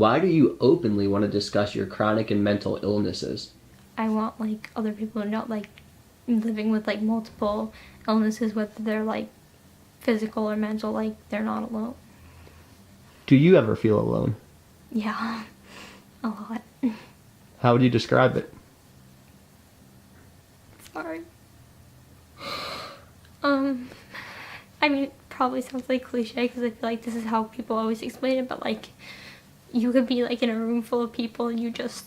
Why do you openly want to discuss your chronic and mental illnesses? I want, like, other people to know, like, living with, like, multiple illnesses, whether they're, like, physical or mental, like, they're not alone. Do you ever feel alone? Yeah, a lot. How would you describe it? Sorry. I mean, it probably sounds like cliche because I feel like this is how people always explain it, but, like, you could be, like, in a room full of people and you just,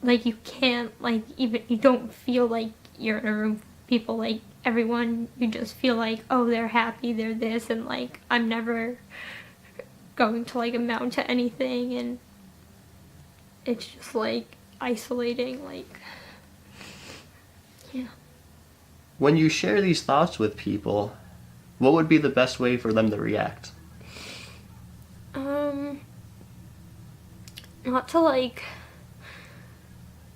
like, you can't, like, even, you don't feel like you're in a room full of people, like, everyone, you just feel like, oh, they're happy, they're this, and, like, I'm never going to, like, amount to anything, and it's just, like, isolating, like, yeah. When you share these thoughts with people, what would be the best way for them to react? Not to, like,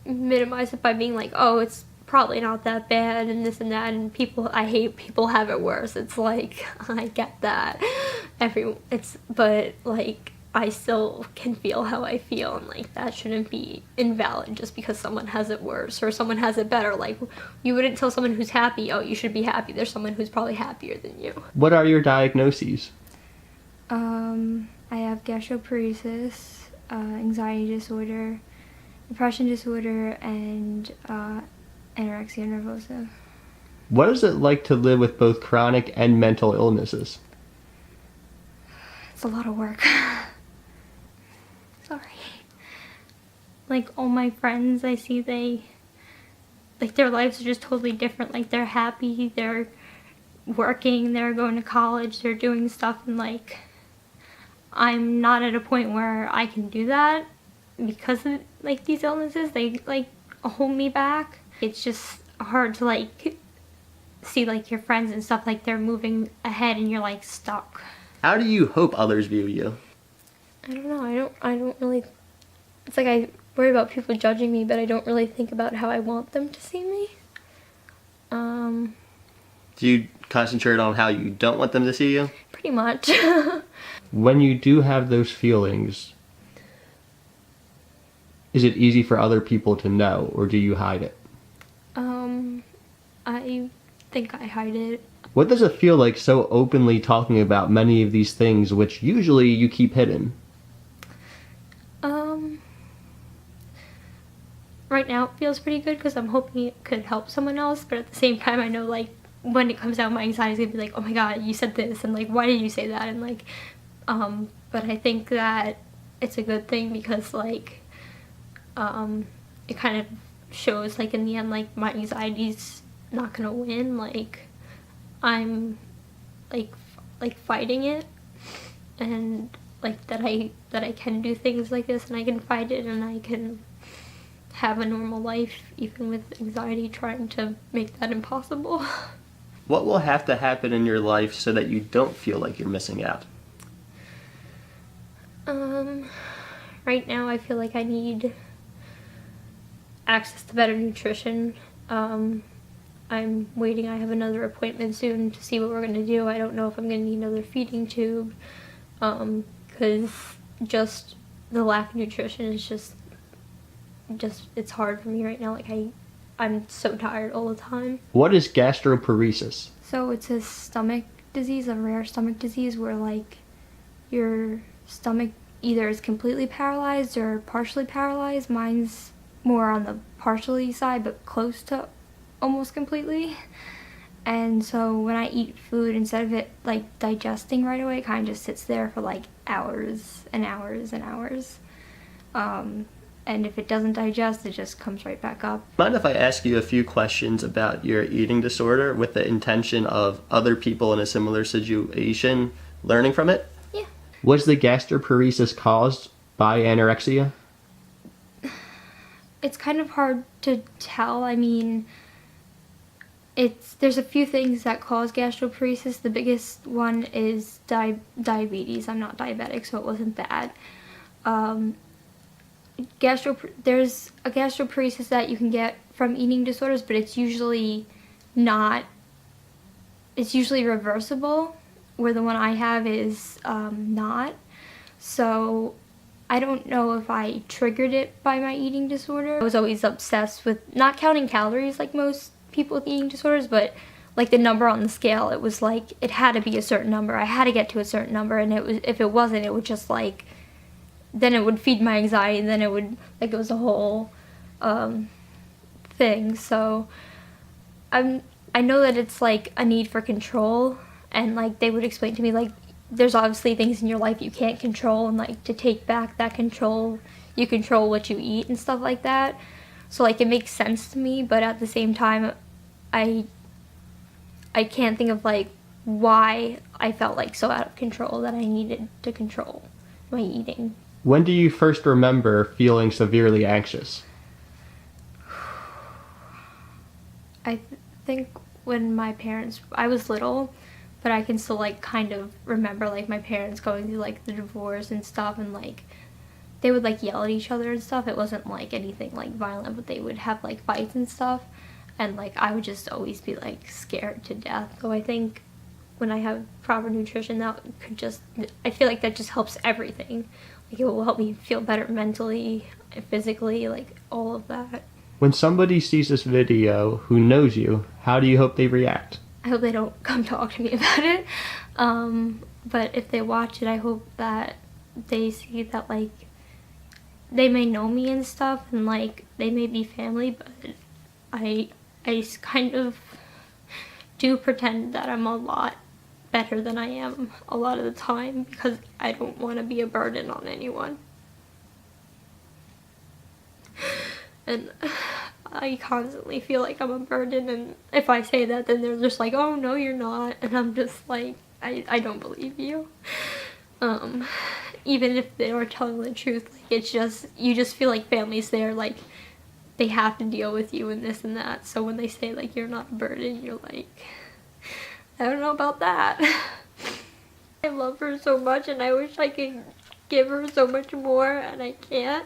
minimize it by being like, oh, it's probably not that bad and this and that, and I hate people have it worse. It's like, I get that. But, like, I still can feel how I feel, and, like, that shouldn't be invalid just because someone has it worse or someone has it better. Like, you wouldn't tell someone who's happy, oh, you should be happy. There's someone who's probably happier than you. What are your diagnoses? I have gastroparesis, anxiety disorder, depression disorder, and anorexia nervosa. What is it like to live with both chronic and mental illnesses? It's a lot of work. Sorry. Like, all my friends I see, their lives are just totally different. Like, they're happy, they're working, they're going to college, they're doing stuff, and, like, I'm not at a point where I can do that because of, like, these illnesses. They, like, hold me back. It's just hard to, like, see, like, your friends and stuff, like, they're moving ahead and you're, like, stuck. How do you hope others view you? I don't know. I don't really, it's like I worry about people judging me, but I don't really think about how I want them to see me. Do you concentrate on how you don't want them to see you? Pretty much. When you do have those feelings, is it easy for other people to know, or do you hide it? I think I hide it. What does it feel like so openly talking about many of these things which usually you keep hidden? Right now it feels pretty good because I'm hoping it could help someone else, but at the same time I know, like, when it comes out, my anxiety is gonna be like, oh my god, you said this, and, like, why did you say that, and, like, but I think that it's a good thing because, like, it kind of shows, like, in the end, like, my anxiety's not gonna win, like, I'm, like fighting it, and, like, that I can do things like this, and I can fight it, and I can have a normal life, even with anxiety trying to make that impossible. What will have to happen in your life so that you don't feel like you're missing out? Right now I feel like I need access to better nutrition. I'm waiting, I have another appointment soon to see what we're gonna do. I don't know if I'm gonna need another feeding tube, because just the lack of nutrition is just it's hard for me right now. Like, I'm so tired all the time. What is gastroparesis? So it's a stomach disease, a rare stomach disease where, like, your stomach either is completely paralyzed or partially paralyzed. Mine's more on the partially side, but close to almost completely. And so when I eat food, instead of it, like, digesting right away, it kind of just sits there for, like, hours and hours and hours. And if it doesn't digest, it just comes right back up. Mind if I ask you a few questions about your eating disorder with the intention of other people in a similar situation learning from it? Yeah. Was the gastroparesis caused by anorexia? It's kind of hard to tell. I mean, there's a few things that cause gastroparesis. The biggest one is diabetes. I'm not diabetic, so it wasn't that. There's a gastroparesis that you can get from eating disorders, but it's usually reversible, where the one I have is not. So I don't know if I triggered it by my eating disorder. I was always obsessed with not counting calories like most people with eating disorders, but like the number on the scale. It was like it had to be a certain number. I had to get to a certain number, and it was, if it wasn't, it would just like, then it would feed my anxiety, and then it would, like, it was a whole thing. So I know that it's like a need for control, and like they would explain to me like there's obviously things in your life you can't control, and like to take back that control, you control what you eat and stuff like that. So like it makes sense to me, but at the same time I can't think of like why I felt like so out of control that I needed to control my eating. When do you first remember feeling severely anxious? I think when I was little, but I can still like kind of remember like my parents going through like the divorce and stuff, and like they would like yell at each other and stuff. It wasn't like anything like violent, but they would have like fights and stuff, and like I would just always be like scared to death. So I think when I have proper nutrition, that could just, I feel like that just helps everything. Like it will help me feel better mentally, physically, like all of that. When somebody sees this video who knows you, how do you hope they react? I hope they don't come talk to me about it. But if they watch it, I hope that they see that like they may know me and stuff, and like they may be family, but I kind of do pretend that I'm a lot better than I am a lot of the time, because I don't want to be a burden on anyone. And I constantly feel like I'm a burden, and if I say that, then they're just like, oh no you're not, and I'm just like, I don't believe you. Even if they are telling the truth, like it's just, you just feel like family's there, like they have to deal with you and this and that. So when they say like you're not a burden, you're like, I don't know about that. I love her so much, and I wish I could give her so much more, and I can't.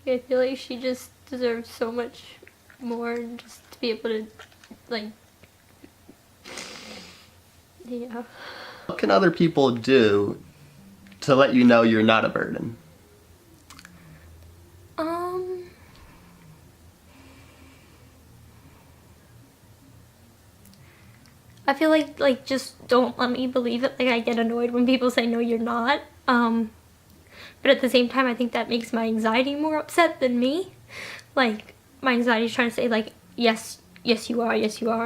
I feel like she just deserves so much more, and just to be able to, like, yeah. What can other people do to let you know you're not a burden? I feel like just don't let me believe it. Like I get annoyed when people say no you're not. But at the same time, I think that makes my anxiety more upset than me. Like, my anxiety is trying to say, like, yes, you are,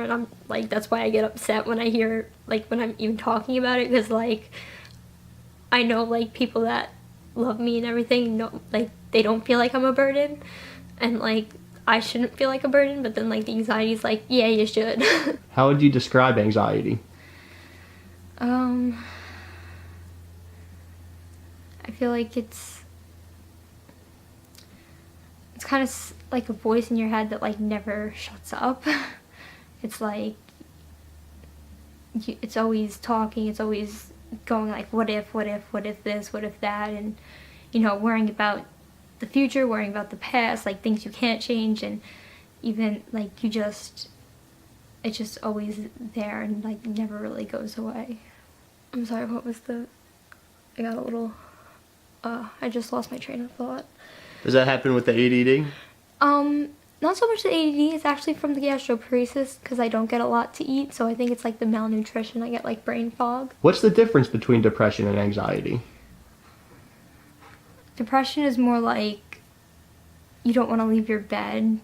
and I'm, like, that's why I get upset when I hear, like, when I'm even talking about it, because, like, I know, like, people that love me and everything, know, like, they don't feel like I'm a burden, and, like, I shouldn't feel like a burden, but then, like, the anxiety is like, yeah, you should. How would you describe anxiety? I feel like it's kind of like a voice in your head that like never shuts up. It's like it's always talking, it's always going like what if this, what if that, and you know, worrying about the future, worrying about the past, like things you can't change, and even like it's just always there and like never really goes away. I'm sorry, what was I got a little I just lost my train of thought. Does that happen with the ADD? Not so much the ADD, it's actually from the gastroparesis, because I don't get a lot to eat, so I think it's like the malnutrition, I get like brain fog. What's the difference between depression and anxiety? Depression is more like you don't want to leave your bed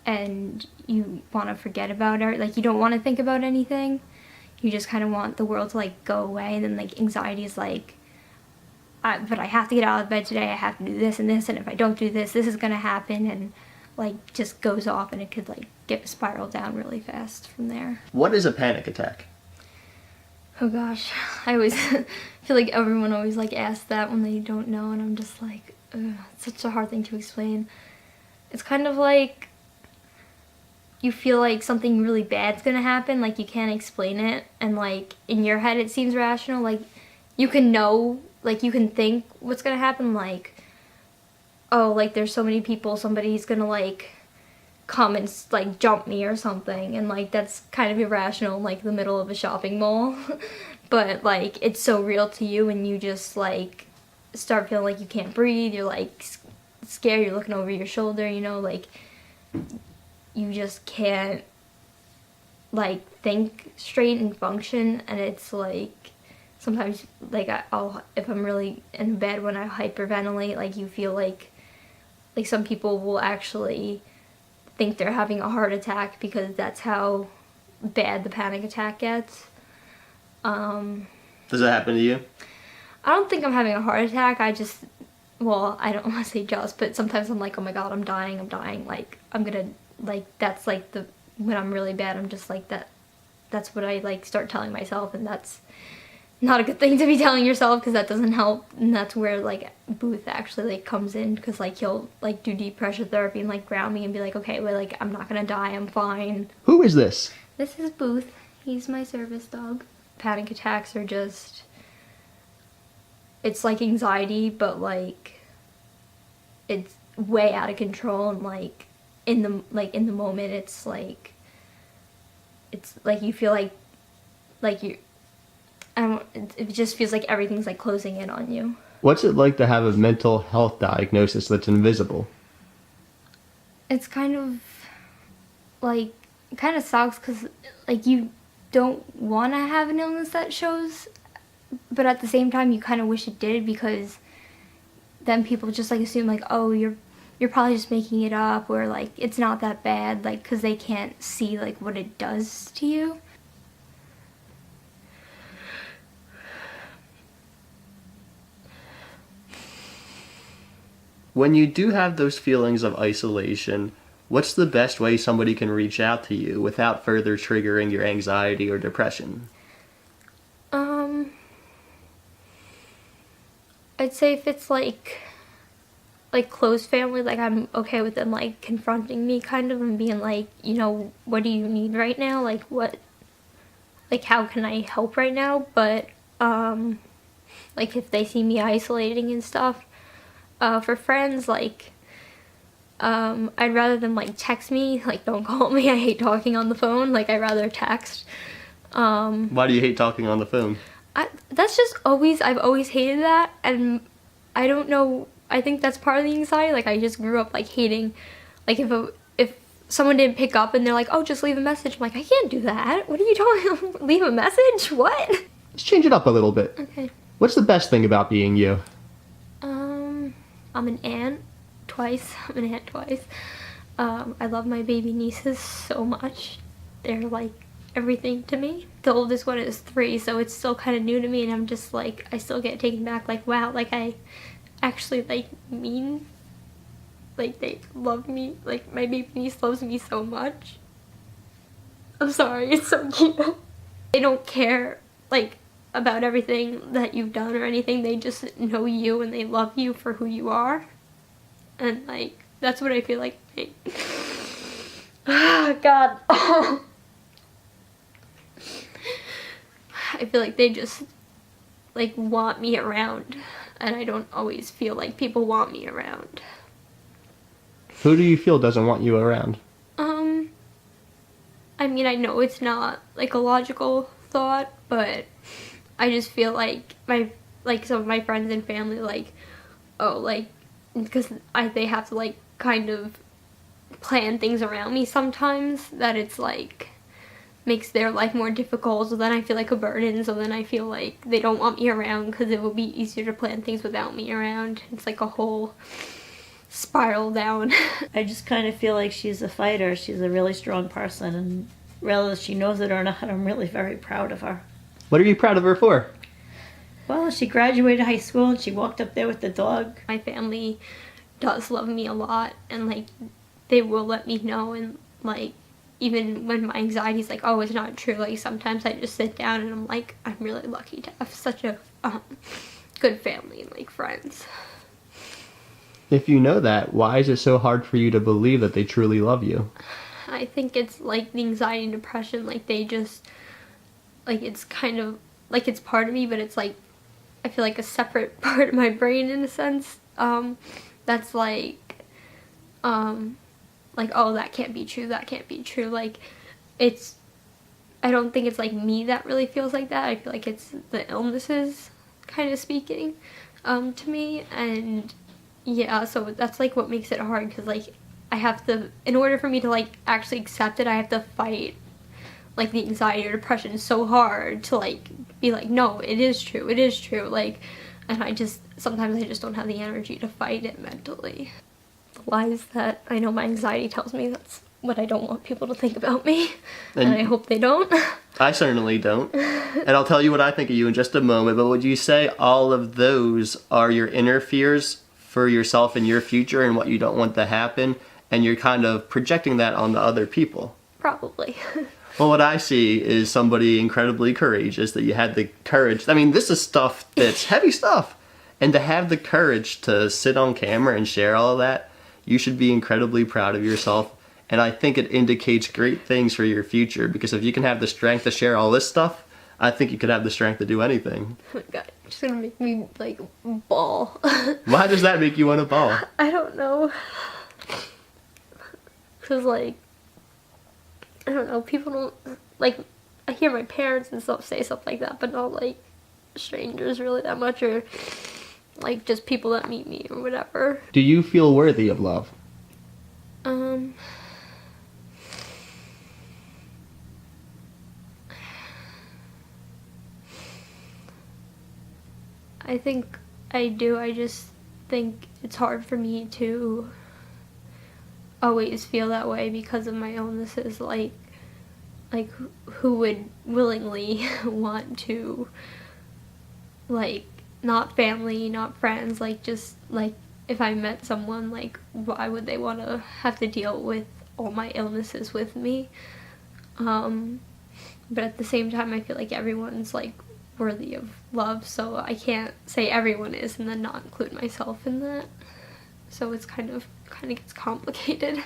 and you want to forget about it, like you don't want to think about anything. You just kind of want the world to like go away, and then like anxiety is like, but I have to get out of bed today, I have to do this and this, and if I don't do this, this is gonna happen, and like just goes off, and it could like spiral down really fast from there. What is a panic attack? Oh gosh, I always feel like everyone always like asks that when they don't know, and I'm just like, it's such a hard thing to explain. It's kind of like you feel like something really bad's gonna happen, like you can't explain it, and like in your head it seems rational, like you can know, like you can think what's gonna happen, like, oh, like there's so many people, somebody's gonna like come and like jump me or something, and like that's kind of irrational in like the middle of a shopping mall. but like it's so real to you, and you just like start feeling like you can't breathe. You're like scared. You're looking over your shoulder. You know, like you just can't like think straight and function. And it's like sometimes like I'll if I'm really in bed when I hyperventilate, like you feel like some people will actually think they're having a heart attack because that's how bad the panic attack gets. Does that happen to you? I don't think I'm having a heart attack. I just, well, I don't want to say just, but sometimes I'm like, oh my god, I'm dying. Like, I'm gonna, like, that's like when I'm really bad, I'm just like that's what I like start telling myself, and that's not a good thing to be telling yourself because that doesn't help. And that's where like Booth actually like comes in, because like he'll like do deep pressure therapy and like ground me and be like, okay, well, like I'm not gonna die, I'm fine. Who is this? This is Booth. He's my service dog. Panic attacks are just, it's like anxiety, but like it's way out of control, and like in the moment it's like you feel like you, I don't, it just feels like everything's like closing in on you. What's it like to have a mental health diagnosis that's invisible? It's kind of like, it kind of sucks because like you don't want to have an illness that shows, but at the same time you kind of wish it did, because then people just like assume like, oh, you're probably just making it up, or like it's not that bad, like because they can't see like what it does to you. When you do have those feelings of isolation, what's the best way somebody can reach out to you without further triggering your anxiety or depression? I'd say if it's like close family, like I'm okay with them like confronting me kind of and being like, you know, what do you need right now? Like what, like how can I help right now? But like if they see me isolating and stuff, for friends, like I'd rather them like text me, like don't call me. I hate talking on the phone. Like I'd rather text. Why do you hate talking on the phone? That's just I've always hated that, and I don't know, I think that's part of the anxiety. Like I just grew up like hating, like if someone didn't pick up and they're like, oh, just leave a message, I'm like, I can't do that. What are you talking? Leave a message? What? Let's change it up a little bit. Okay. What's the best thing about being you? I'm an aunt twice. I love my baby nieces so much. They're like everything to me. The oldest one is 3, so it's still kind of new to me, and I'm just like, I still get taken back, like wow, like I actually like mean, like they love me, like my baby niece loves me so much. I'm sorry, it's so cute. They don't care like about everything that you've done or anything. They just know you and they love you for who you are, and like that's what I feel like. Oh god. I feel like they just like want me around, and I don't always feel like people want me around. Who do you feel doesn't want you around? I mean, I know it's not like a logical thought, but I just feel like some of my friends and family, like, oh, like, because they have to like kind of plan things around me sometimes, that it's like makes their life more difficult, so then I feel like a burden, so then I feel like they don't want me around because it will be easier to plan things without me around. It's like a whole spiral down. I just kind of feel like she's a fighter. She's a really strong person, and whether she knows it or not, I'm really very proud of her. What are you proud of her for? Well, she graduated high school and she walked up there with the dog. My family does love me a lot, and like they will let me know, and like even when my anxiety's like, oh, it's not true, like sometimes I just sit down and I'm like, I'm really lucky to have such a good family and like friends. If you know that, why is it so hard for you to believe that they truly love you? I think it's like the anxiety and depression, like they just, like it's kind of, like it's part of me, but it's like, I feel like a separate part of my brain in a sense, that's like, oh, that can't be true, like it's, I don't think it's like me that really feels like that. I feel like it's the illnesses kind of speaking to me, and yeah, so that's like what makes it hard, because like I have to, in order for me to like actually accept it, I have to fight like the anxiety or depression so hard to like be like, no, it is true, like, and sometimes I just don't have the energy to fight it mentally. The lies that I know my anxiety tells me, that's what I don't want people to think about me, and I hope they don't. I certainly don't. And I'll tell you what I think of you in just a moment, but would you say all of those are your inner fears for yourself and your future and what you don't want to happen, and you're kind of projecting that onto other people? Probably. Well, what I see is somebody incredibly courageous, that you had the courage. I mean, this is stuff that's heavy stuff. And to have the courage to sit on camera and share all of that, you should be incredibly proud of yourself. And I think it indicates great things for your future, because if you can have the strength to share all this stuff, I think you could have the strength to do anything. Oh my god, it's gonna make me like bawl. Why does that make you want to bawl? I don't know. Cause like, I don't know, people don't, like, I hear my parents and stuff say stuff like that, but not like strangers really that much, or like just people that meet me or whatever. Do you feel worthy of love? I think I do. I just think it's hard for me to always feel that way because of my illnesses. Like who would willingly want to, like, not family, not friends, like, just, like, if I met someone, like, why would they want to have to deal with all my illnesses with me? But at the same time, I feel like everyone's, like, worthy of love, so I can't say everyone is and then not include myself in that. So it's kind of gets complicated.